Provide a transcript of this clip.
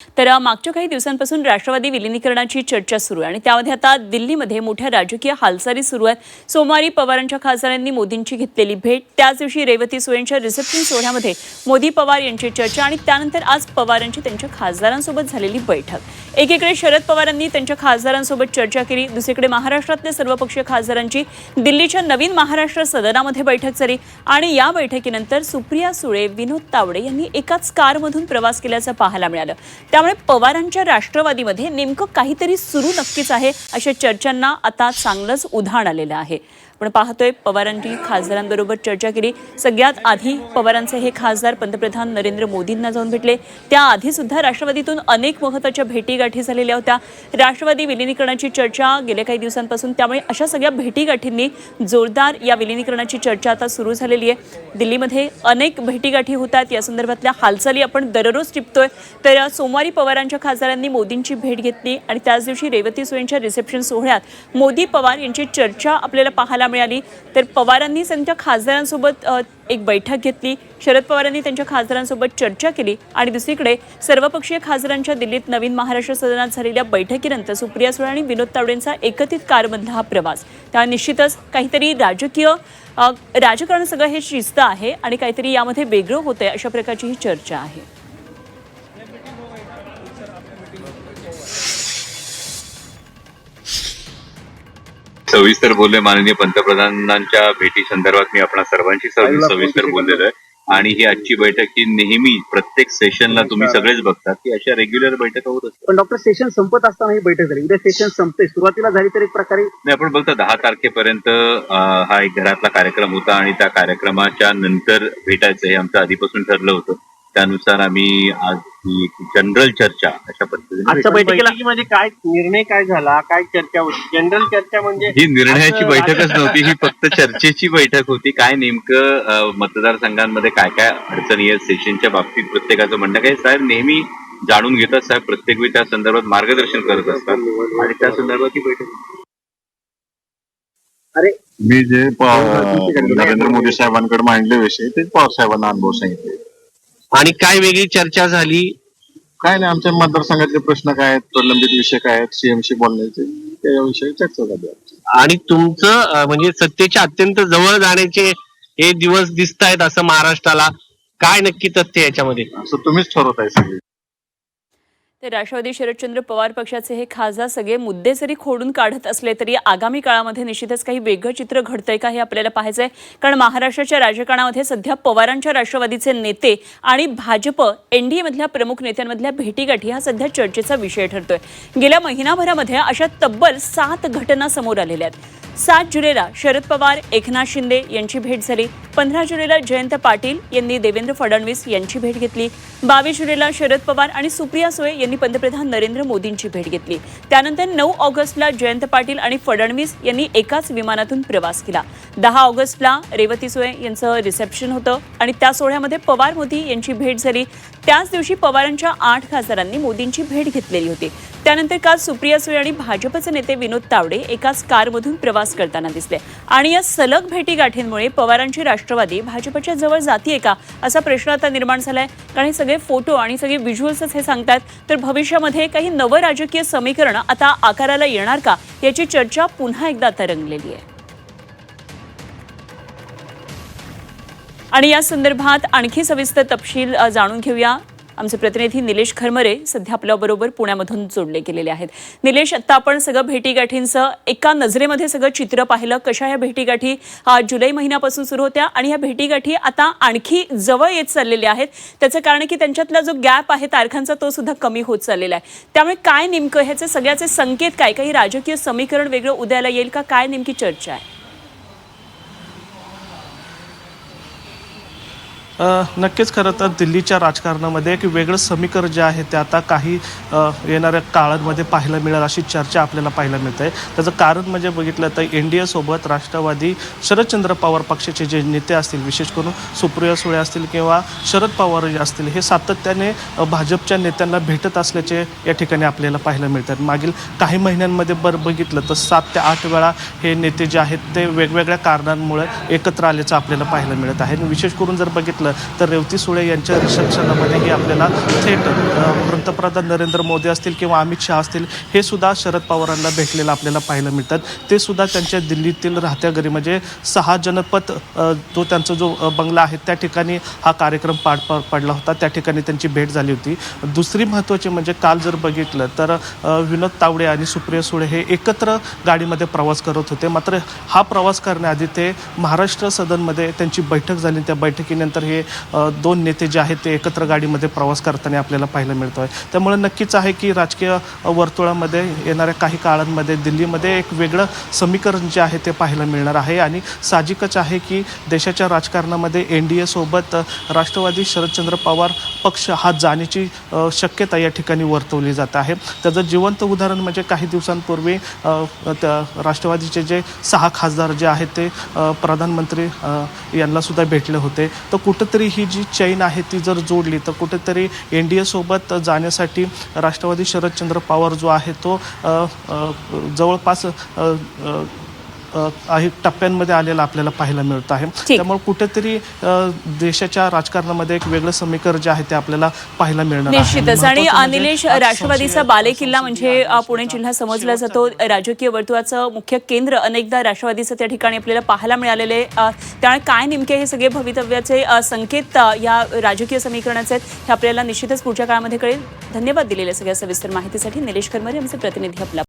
तर मागच्या काही दिवसांपासून राष्ट्रवादी विलिनीकरणाची चर्चा सुरू आहे आणि त्यामध्ये आता दिल्लीमध्ये मोठ्या राजकीय हालचाली सुरू आहेत। सोमवारी पवारांच्या खासदारांनी मोदींची घेतलेली भेट, त्याच दिवशी रेवती सुळेंच्या रिसेप्शन सोहळ्यामध्ये मोदी पवार यांची चर्चा आणि त्यानंतर आज पवारांची त्यांच्या खासदारांसोबत झालेली बैठक। एकीकडे शरद पवारांनी त्यांच्या खासदारांसोबत चर्चा केली, दुसरीकडे महाराष्ट्रातल्या सर्वपक्षीय खासदारांची दिल्लीच्या नवीन महाराष्ट्र सदनामध्ये बैठक झाली आणि या बैठकीनंतर सुप्रिया सुळे, विनोद तावडे यांनी एकाच कारमधून प्रवास केल्याचं पाहायला मिळालं। त्यामुळे पवारांच्या राष्ट्रवादीमध्ये नेमकं काहीतरी सुरू नक्कीच आहे अशा चर्चांना आता चांगलंच उधाण आलेलं आहे। पण पाहतोय पवारांनी खासदारांबरोबर चर्चा केली। सगळ्यात आधी पवारांचे हे खासदार पंतप्रधान नरेंद्र मोदींना जाऊन भेटले। त्याआधी सुद्धा राष्ट्रवादीतून अनेक महत्त्वाच्या भेटीगाठी झालेल्या होत्या। राष्ट्रवादी विलिनीकरणाची चर्चा गेल्या काही दिवसांपासून, त्यामुळे अशा सगळ्या भेटीगाठींनी जोरदार या विलिनीकरणाची चर्चा आता सुरू झालेली आहे। दिल्लीमध्ये अनेक भेटीगाठी होतात, या संदर्भातल्या हालचाली आपण दररोज टिपतोय। तर सोमवारी पवारांच्या खासदारांनी मोदींची भेट घेतली आणि त्याच दिवशी रेवती सुळेंच्या रिसेप्शन सोहळ्यात मोदी पवार यांची चर्चा आपल्याला पाहायला मिळाली। तर पवारांनी त्यांच्या खासदारांसोबत एक बैठक घेतली, शरद पवारांनी त्यांच्या खासदारांसोबत चर्चा केली आणि दुसरीकडे सर्वपक्षीय खासदारांच्या दिल्लीत नवीन महाराष्ट्र सदनात झालेल्या बैठकीनंतर सुप्रिया सुळे आणि विनोद तावडेंचा एकत्रित कारमधला हा प्रवास, त्या निश्चितच काहीतरी राजकारण सगळं हे शिस्त आहे आणि काहीतरी यामध्ये वेगळं होतंय अशा प्रकारची ही चर्चा आहे। सविस्तर बोलले माननीय पंतप्रधानांच्या भेटी संदर्भात मी आपणा सर्वांशी सविस्तर बोललेलो आहे आणि ही आजची बैठक ही नेहमी प्रत्येक सेशनला तुम्ही सगळेच बघतात की अशा रेग्युलर बैठका होत असतात। पण डॉक्टर सेशन संपत असताना ही बैठक झाली, उद्या सेशन संपते, सुरुवातीला झाली तर एक प्रकारे नाही, आपण बघता 10 तारखेपर्यंत हा एक घरातला कार्यक्रम होता आणि त्या कार्यक्रमाच्या नंतर भेटायचं हे आमचं आधीपासून ठरलं होतं। त्यानुसार आम्ही आज ही जनरल चर्चा अशा पद्धतीने आजच्या बैठकीमध्ये काय निर्णय काय झाला, काय चर्चा होती? जनरल चर्चा म्हणजे ही निर्णयाची बैठकच नव्हती, ही फक्त चर्चेची बैठक होती। काय नेमकं मतदारसंघांमध्ये काय काय अडचणी आहेत सेशनच्या बाबतीत प्रत्येकाचं म्हणणं काय, साहेब नेहमी जाणून घेतात, साहेब प्रत्येक वेळी त्या संदर्भात मार्गदर्शन करत असतात आणि त्या संदर्भात ही बैठक। अरे मी जे नरेंद्र मोदी साहेबांकडे मांडले विषय ते पवार साहेबांना अनुभव सांगितले आणि काय वेगळी चर्चा झाली? काय नाही, आमच्या मतदारसंघातले प्रश्न काय आहेत, प्रलंबित विषय काय आहेत, सीएमशी बोलण्याचे त्याविषयी चर्चा झाली। आणि तुमचं म्हणजे सत्तेच्या अत्यंत जवळ जाण्याचे हे दिवस दिसत आहेत असं महाराष्ट्राला, काय नक्की तथ्य याच्यामध्ये असं तुम्हीच ठरवताय सगळे। तर राष्ट्रवादी शरदचंद्र पवार पक्षाचे हे खासदार सगळे मुद्दे जरी खोडून काढत असले तरी आगामी काळामध्ये निश्चितच काही वेगळं चित्र घडतंय का हे आपल्याला पाहायचंय। कारण महाराष्ट्राच्या राजकारणामध्ये सध्या पवारांच्या राष्ट्रवादीचे नेते आणि भाजप एनडीए मधल्या प्रमुख नेत्यांमधल्या भेटीगाठी हा सध्या चर्चेचा विषय ठरतोय। गेल्या महिनाभरामध्ये अशा तब्बल 7 घटना समोर आलेल्या आहेत। 7 जुलैला शरद पवार एकनाथ शिंदे यांची भेट झाली। 15 जुलैला जयंत पाटील यांनी देवेंद्र फडणवीस यांची भेट घेतली। 22 जुलैला शरद पवार आणि सुप्रिया सुळे यांनी पंतप्रधान नरेंद्र मोदींची भेट घेतली। त्यानंतर 9 ऑगस्टला जयंत पाटील आणि फडणवीस यांनी एकाच विमानातून प्रवास केला। 10 ऑगस्टला रेवती सुळे यांचं रिसेप्शन होतं आणि त्या सोहळ्यामध्ये पवार मोदी यांची भेट झाली। त्याच दिवशी पवारांच्या 8 खासदारांनी मोदींची भेट घेतलेली होती। त्यानंतर काल सुप्रिया सुळे आणि भाजपचे नेते विनोद तावडे एकाच कारमधून प्रवास करताना दिसले आणि या सलग भेटीगाठींमुळे पवारांची राष्ट्रवादी भाजपच्या जवळ जातीये का असा प्रश्न आता निर्माण झालाय। कारण हे सगळे फोटो आणि सगळे व्हिज्युअल्सच हे सांगतात। तर भविष्यामध्ये काही नवं राजकीय समीकरण आता आकाराला येणार का याची चर्चा पुन्हा एकदा आता रंगलेली आहे। आणि या संदर्भात आणखी सविस्तर तपशील जाणून घेऊया। आमचे प्रतिनिधी निलेश खरमरे सध्या आपल्याबरोबर पुण्यामधून जोडले गेलेले आहेत। निलेश, आता आपण सगळं भेटीगाठींचं एका नजरेमध्ये सगळं चित्र पाहिलं, कशा ह्या भेटीगाठी जुलै महिन्यापासून सुरू होत्या आणि ह्या भेटीगाठी आता आणखी जवळ येत चाललेल्या आहेत। त्याचं कारण की त्यांच्यातला जो गॅप आहे तारखांचा तो सुद्धा कमी होत चाललेला आहे। त्यामुळे काय नेमकं ह्याचे सगळ्याचे संकेत काय, काही राजकीय समीकरण वेगळं उद्याला येईल का, काय नेमकी चर्चा आहे? नक्कीच खरं तर दिल्लीच्या राजकारणामध्ये एक वेगळं समीकरण जे आहे ते आता काही येणाऱ्या काळांमध्ये पाहायला मिळेल अशी चर्चा आपल्याला पाहायला मिळते आहे। त्याचं कारण म्हणजे बघितलं तर एनडीएसोबत राष्ट्रवादी शरदचंद्र पवार पक्षाचे जे नेते असतील, विशेष करून सुप्रिया सुळे असतील किंवा शरद पवार असतील, हे सातत्याने भाजपच्या नेत्यांना भेटत असल्याचे या ठिकाणी आपल्याला पाहायला मिळतात। मागील काही महिन्यांमध्ये बघितलं तर 7 ते 8 वेळा हे नेते जे आहेत ते वेगवेगळ्या कारणांमुळे एकत्र आल्याचं आपल्याला पाहायला मिळत आहे। विशेष करून जर बघितलं बघितलं तर रेवती सुळे यांच्या रिसेप्शनमध्येही आपल्याला थेट पंतप्रधान नरेंद्र मोदी असतील किंवा अमित शहा असतील हे सुद्धा शरद पवारांना भेटलेलं आपल्याला पाहायला मिळतात. ते सुद्धा त्यांच्या दिल्लीतील राहत्या घरी म्हणजे 6 जनपथ जो त्यांचा जो बंगला आहे त्या ठिकाणी हा कार्यक्रम पार पडला होता. त्या ठिकाणी त्यांची भेट झाली होती. दुसरी महत्त्वाची म्हणजे काल जर बघितलं तर विनोद तावडे आणि सुप्रिया सुळे हे एकत्र गाडीमध्ये प्रवास करत होते. मात्र हा प्रवास करण्याआधी ते महाराष्ट्र सदनमध्ये त्यांची बैठक झाली. त्या बैठकीनंतर हे दोन नेते जे आहेत ते एकत्र गाडीमध्ये प्रवास करताना आपल्याला पाहायला मिळतो आहे. त्यामुळे नक्कीच आहे की राजकीय वर्तुळामध्ये येणाऱ्या काही काळांमध्ये दिल्लीमध्ये एक वेगळं समीकरण जे आहे ते पाहायला मिळणार आहे. आणि साहजिकच आहे की देशाच्या राजकारणामध्ये NDA सोबत राष्ट्रवादी शरदचंद्र पवार पक्ष हा जाण्याची शक्यता या ठिकाणी वर्तवली जात आहे. त्याचं जिवंत उदाहरण म्हणजे काही दिवसांपूर्वी राष्ट्रवादीचे जे 6 खासदार जे आहेत ते प्रधानमंत्री यांना सुद्धा भेटले होते. तर कुठंतरी ही जी चैन आहे ती जर जोडली तर कुठेतरी NDA सोबत जाण्यासाठी राष्ट्रवादी शरदचंद्र पवार जो आहे तो जवळपास टप्प्यांमध्ये आलेला आपल्याला पाहायला मिळत आहे. त्यामुळे कुठेतरी देशाच्या राजकारणामध्ये एक वेगळं समीकरण जे आहे ते आपल्याला पाहायला मिळणार आहे. निश्चितच. आणि निलेश, राष्ट्रवादीचा बालेकिल्ला म्हणजे पुणे जिल्हा समजला जातो. राजकीय वर्तुळाचं मुख्य केंद्र अनेकदा राष्ट्रवादीचं त्या ठिकाणी आपल्याला पाहायला मिळालेले. त्यामुळे काय नेमके हे सगळे भवितव्याचे संकेत या राजकीय समीकरणाचे आहेत हे आपल्याला निश्चितच पुढच्या काळामध्ये कळेल. धन्यवाद दिलेल्या सगळ्या सविस्तर माहितीसाठी निलेश करमरे आमचे प्रतिनिधी आपला.